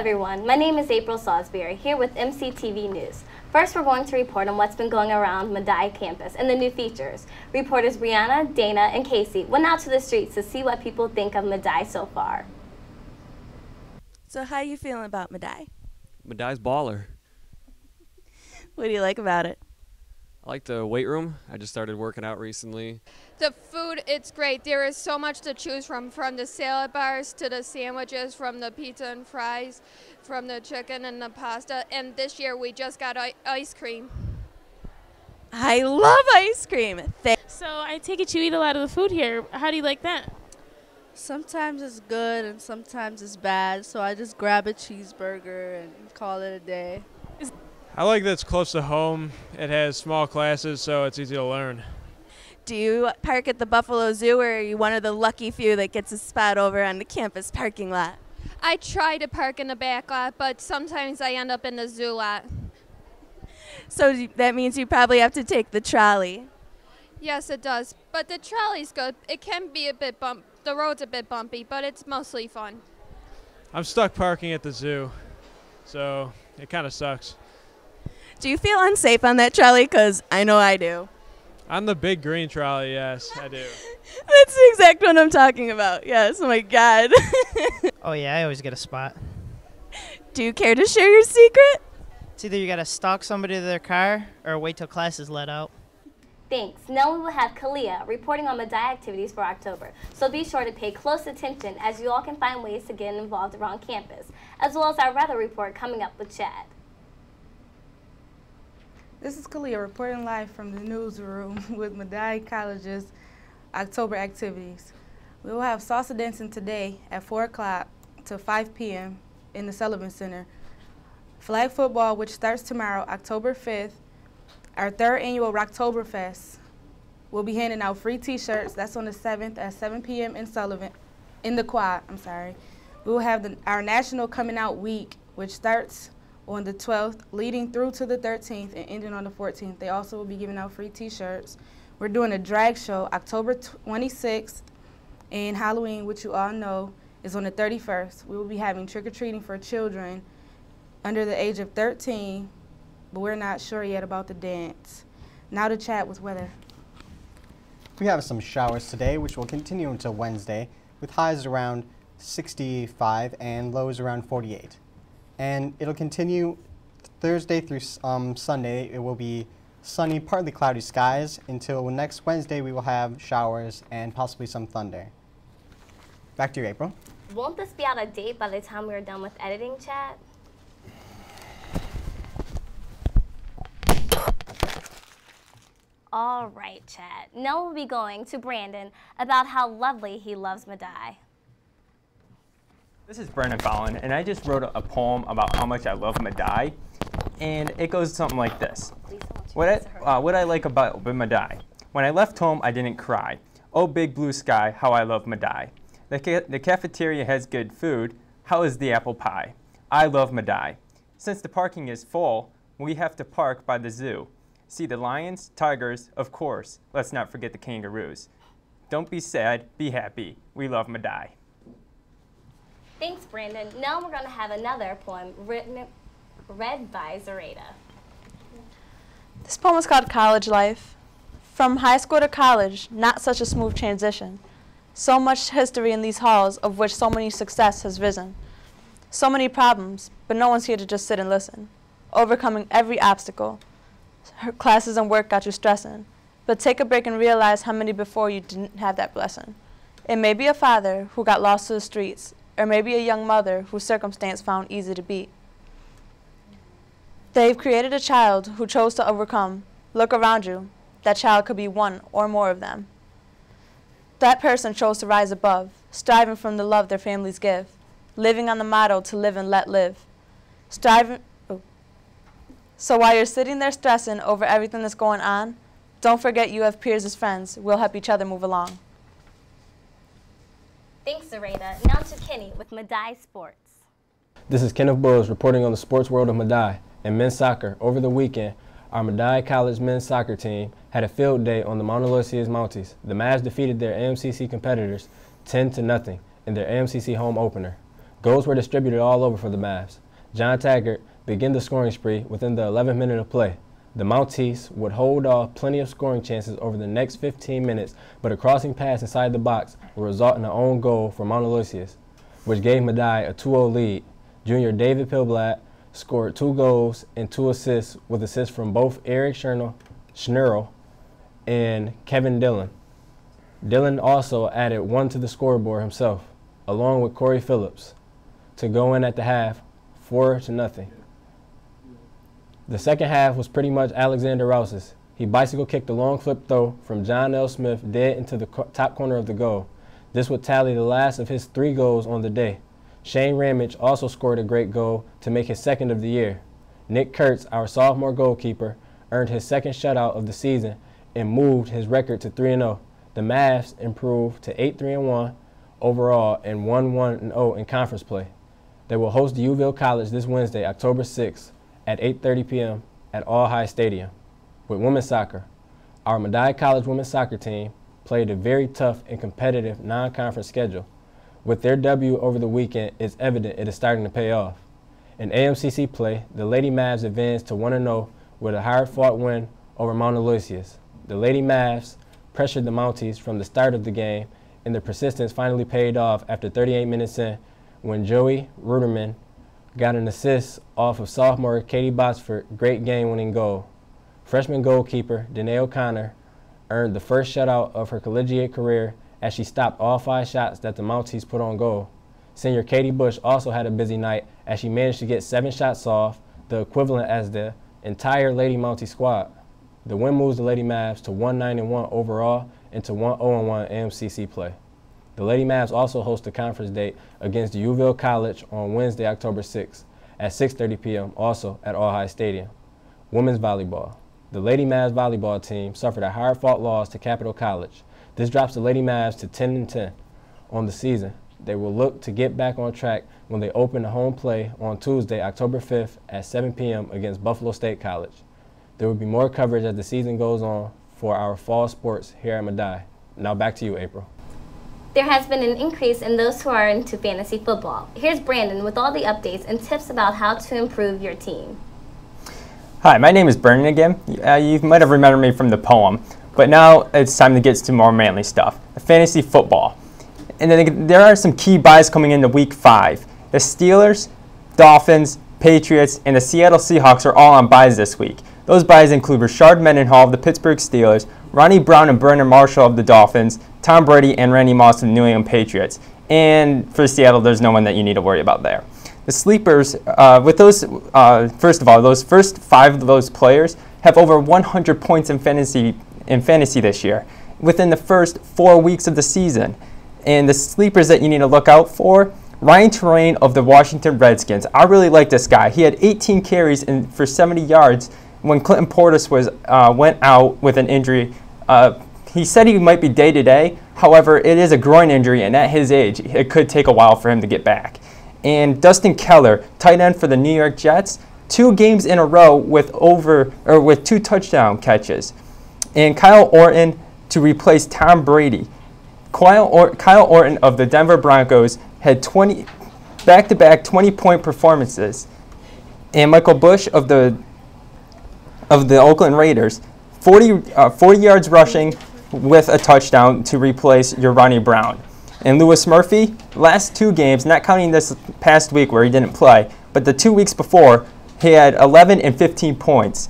everyone, my name is April Salisbury, here with MCTV News. First, we're going to report on what's been going around Medaille campus and the new features. Reporters Brianna, Dana, and Casey went out to the streets to see what people think of Medaille so far. So how are you feeling about Medaille? Medaille's baller. What do you like about it? I like the weight room. I just started working out recently. The food, it's great. There is so much to choose from the salad bars to the sandwiches, from the pizza and fries, from the chicken and the pasta. And this year we just got ice cream. I love ice cream. So I take it you eat a lot of the food here. How do you like that? Sometimes it's good and sometimes it's bad, so I just grab a cheeseburger and call it a day. I like that it's close to home. It has small classes, so it's easy to learn. Do you park at the Buffalo Zoo, or are you one of the lucky few that gets a spot over on the campus parking lot? I try to park in the back lot, but sometimes I end up in the zoo lot. So that means you probably have to take the trolley. Yes, it does. But the trolley's good. It can be a bit the road's a bit bumpy, but it's mostly fun. I'm stuck parking at the zoo, so it kind of sucks. Do you feel unsafe on that trolley? Because I know I do. On the big green trolley, yes, I do. That's the exact one I'm talking about. Yes, oh my God. Oh yeah, I always get a spot. Do you care to share your secret? It's either you gotta stalk somebody to their car or wait till class is let out. Thanks. Now we will have Kalia reporting on Medaille activities for October. So be sure to pay close attention as you all can find ways to get involved around campus, as well as our weather report coming up with Chad. This is Kalia reporting live from the newsroom with Medaille College's October activities. We will have salsa dancing today at 4 o'clock to 5 p.m. in the Sullivan Center. Flag football, which starts tomorrow, October 5th. Our third annual Rocktoberfest. We'll be handing out free T-shirts. That's on the 7th at 7 p.m. in the quad. We will have our National Coming Out Week, which starts on the 12th, leading through to the 13th and ending on the 14th. They also will be giving out free T-shirts. We're doing a drag show October 26th, and Halloween, which you all know, is on the 31st. We will be having trick-or-treating for children under the age of 13, but we're not sure yet about the dance. Now to chat with weather. We have some showers today, which will continue until Wednesday, with highs around 65 and lows around 48. And it'll continue Thursday through Sunday. It will be sunny, partly cloudy skies until next Wednesday. We will have showers and possibly some thunder. Back to you, April. Won't this be out of date by the time we're done with editing, Chad? All right, Chad. Now we'll be going to Brandon about how lovely he loves Medaille. This is Brennan Fallon, and I just wrote a poem about how much I love Medaille, and it goes something like this. What I like about Medaille. When I left home, I didn't cry. Oh, big blue sky, how I love Medaille. The cafeteria has good food. How is the apple pie? I love Medaille. Since the parking is full, we have to park by the zoo. See the lions, tigers, of course. Let's not forget the kangaroos. Don't be sad, be happy. We love Medaille. Thanks, Brandon. Now we're going to have another poem read by Zareta. This poem is called College Life. From high school to college, not such a smooth transition. So much history in these halls, of which so many success has risen. So many problems, but no one's here to just sit and listen. Overcoming every obstacle. Her classes and work got you stressing. But take a break and realize how many before you didn't have that blessing. It may be a father who got lost to the streets, or maybe a young mother whose circumstance found easy to beat. They've created a child who chose to overcome. Look around you. That child could be one or more of them. That person chose to rise above, striving from the love their families give, living on the motto to live and let live. So while you're sitting there stressing over everything that's going on, don't forget you have peers as friends. We'll help each other move along. Thanks, Zareta. Now to Kenny with Medaille Sports. This is Kenneth Burrows reporting on the sports world of Medaille. In men's soccer, over the weekend, our Medaille College men's soccer team had a field day on the Mauna Loisi's Mounties. The Mavs defeated their AMCC competitors 10-0 in their AMCC home opener. Goals were distributed all over for the Mavs. John Taggart began the scoring spree within the 11th minute of play. The Mounties would hold off plenty of scoring chances over the next 15 minutes, but a crossing pass inside the box would result in an own goal for Mauna Lucius, which gave Medaille a 2-0 lead. Junior David Pilblatt scored 2 goals and 2 assists, with assists from both Eric Schnurl and Kevin Dillon. Dillon also added 1 to the scoreboard himself, along with Corey Phillips, to go in at the half 4-0. The second half was pretty much Alexander Rouse's. He bicycle kicked a long flip throw from John L. Smith dead into the top corner of the goal. This would tally the last of his 3 goals on the day. Shane Ramage also scored a great goal to make his 2nd of the year. Nick Kurtz, our sophomore goalkeeper, earned his 2nd shutout of the season and moved his record to 3-0. The Mavs improved to 8-3-1 overall and 1-1-0 in conference play. They will host Uville College this Wednesday, October 6th at 8:30 p.m. at All High Stadium. With women's soccer, our Medaille College women's soccer team played a very tough and competitive non-conference schedule. With their W over the weekend, it's evident it is starting to pay off. In AMCC play, the Lady Mavs advanced to 1-0 with a hard-fought win over Mauna Lucius. The Lady Mavs pressured the Mounties from the start of the game, and their persistence finally paid off after 38 minutes in, when Joey Ruderman got an assist off of sophomore Katie Botsford' great game-winning goal. Freshman goalkeeper Danae O'Connor earned the first shutout of her collegiate career as she stopped all 5 shots that the Mounties put on goal. Senior Katie Bush also had a busy night as she managed to get 7 shots off, the equivalent as the entire Lady Mountie squad. The win moves the Lady Mavs to 1-9-1 overall and to 1-0-1 AMCC play. The Lady Mavs also host a conference date against Uville College on Wednesday, October 6th at 6:30 p.m., also at All High Stadium. Women's volleyball. The Lady Mavs volleyball team suffered a hard-fought loss to Capital College. This drops the Lady Mavs to 10-10 on the season. They will look to get back on track when they open the home play on Tuesday, October 5th at 7 p.m. against Buffalo State College. There will be more coverage as the season goes on for our fall sports here at Medaille. Now back to you, April. There has been an increase in those who are into fantasy football. Here's Brandon with all the updates and tips about how to improve your team. Hi, my name is Brandon again. You might have remembered me from the poem, but now it's time to get to more manly stuff, fantasy football. And then there are some key buys coming into Week 5. The Steelers, Dolphins, Patriots, and the Seattle Seahawks are all on buys this week. Those buys include Rashard Mendenhall of the Pittsburgh Steelers, Ronnie Brown and Brandon Marshall of the Dolphins, Tom Brady and Randy Moss of the New England Patriots. And for Seattle, there's no one that you need to worry about there. The sleepers, with those, first of all, those first 5 of those players have over 100 points in fantasy this year within the first 4 weeks of the season. And the sleepers that you need to look out for, Ryan Terrain of the Washington Redskins. I really like this guy. He had 18 carries for 70 yards when Clinton Portis went out with an injury. He said he might be day-to-day. However, it is a groin injury, and at his age, it could take a while for him to get back. And Dustin Keller, tight end for the New York Jets, 2 games in a row with 2 touchdown catches. And Kyle Orton to replace Tom Brady. Kyle Orton of the Denver Broncos had back-to-back 20-point performances. And Michael Bush of the Oakland Raiders, 40 yards rushing with a touchdown to replace your Ronnie Brown. And Lewis Murphy, last 2 games, not counting this past week where he didn't play, but the 2 weeks before, he had 11 and 15 points,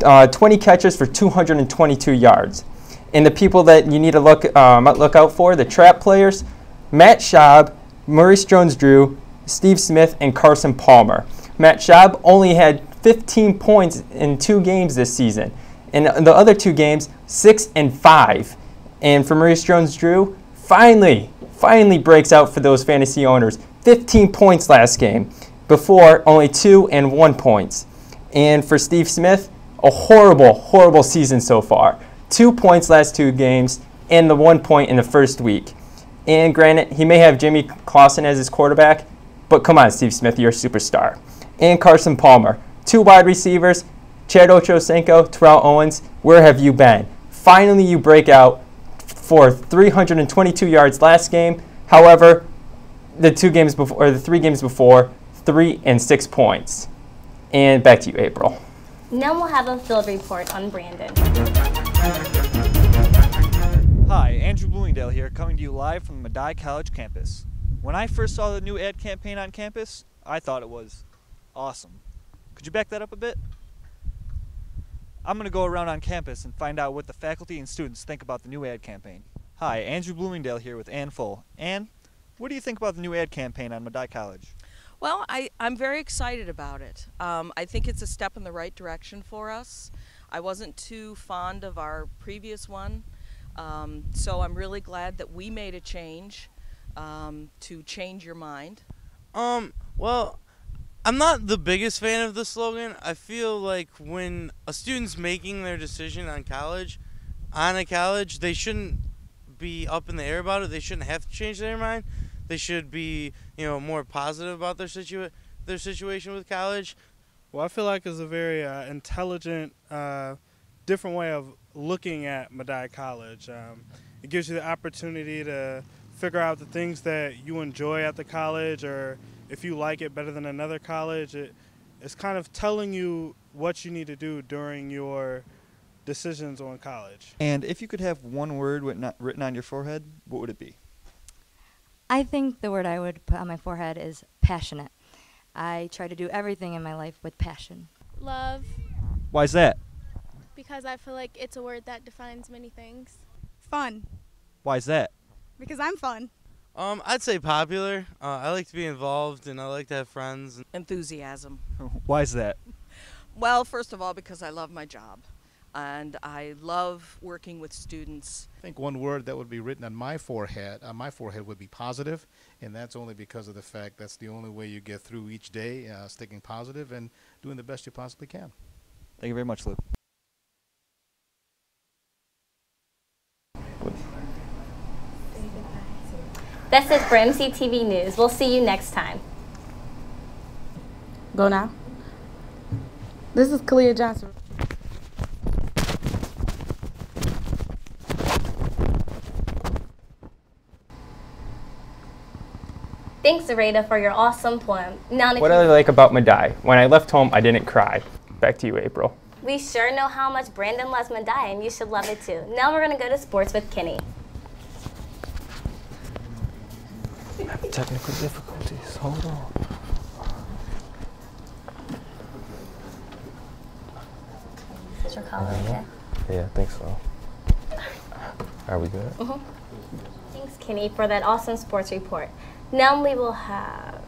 20 catches for 222 yards. And the people that you need to look out for, the trap players, Matt Schaub, Maurice Jones-Drew, Steve Smith, and Carson Palmer. Matt Schaub only had 15 points in 2 games this season. In the other 2 games, 6 and 5. And for Maurice Jones-Drew, finally breaks out for those fantasy owners. 15 points last game. Before, only 2 and 1 points. And for Steve Smith, a horrible season so far. 2 points last 2 games and the 1 point in the first week. And granted, he may have Jimmy Clausen as his quarterback, but come on, Steve Smith, you're a superstar. And Carson Palmer, 2 wide receivers, Chad Ochocinco, Terrell Owens, where have you been? Finally, you break out for 322 yards last game. However, the 2 games before, or the 3 games before, 3 and 6 points. And back to you, April. Now we'll have a field report on Brandon. Hi, Andrew Bloomingdale here, coming to you live from the Medaille College campus. When I first saw the new ad campaign on campus, I thought it was awesome. Could you back that up a bit? I'm going to go around on campus and find out what the faculty and students think about the new ad campaign. Hi, Andrew Bloomingdale here with Ann Full. Ann, what do you think about the new ad campaign on Medaille College? Well, I'm very excited about it. I think it's a step in the right direction for us. I wasn't too fond of our previous one, so I'm really glad that we made a change to change your mind. Well, I'm not the biggest fan of the slogan. I feel like when a student's making their decision on a college, they shouldn't be up in the air about it. They shouldn't have to change their mind. They should be, more positive about their situation with college. Well, I feel like it's a very intelligent, different way of looking at Medaille College. It gives you the opportunity to figure out the things that you enjoy at the college, or if you like it better than another college. It's kind of telling you what you need to do during your decisions on college. And if you could have one word written on your forehead, what would it be? I think the word I would put on my forehead is passionate. I try to do everything in my life with passion. Love. Why is that? Because I feel like it's a word that defines many things. Fun. Why is that? Because I'm fun. I'd say popular. I like to be involved and I like to have friends. Enthusiasm. Why is that? Well, first of all, because I love my job. And I love working with students. I think one word that would be written on my forehead would be positive, and that's only because of the fact that's the only way you get through each day, sticking positive and doing the best you possibly can. Thank you very much, Luke. That's it for MCTV News. We'll see you next time. Go now. This is Kalia Johnson. Thanks, Zareta, for your awesome poem. Now, What I like about Medaille, when I left home, I didn't cry. Back to you, April. We sure know how much Brandon loves Medaille, and you should love it too. Now we're going to go to sports with Kenny. I have technical difficulties. Hold on. Is your collar okay? Yeah, I think so. Are we good? Thanks, Kenny, for that awesome sports report. Now we will have...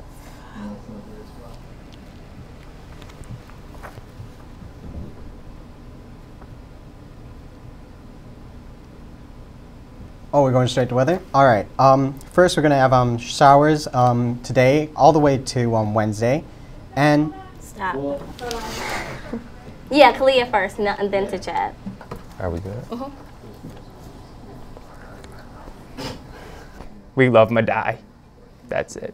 Oh, we're going straight to weather? All right. First, we're going to have showers today all the way to Wednesday. And... Stop. Yeah, Kalia first, and then to Chad. Are we good? We love Medaille. That's it.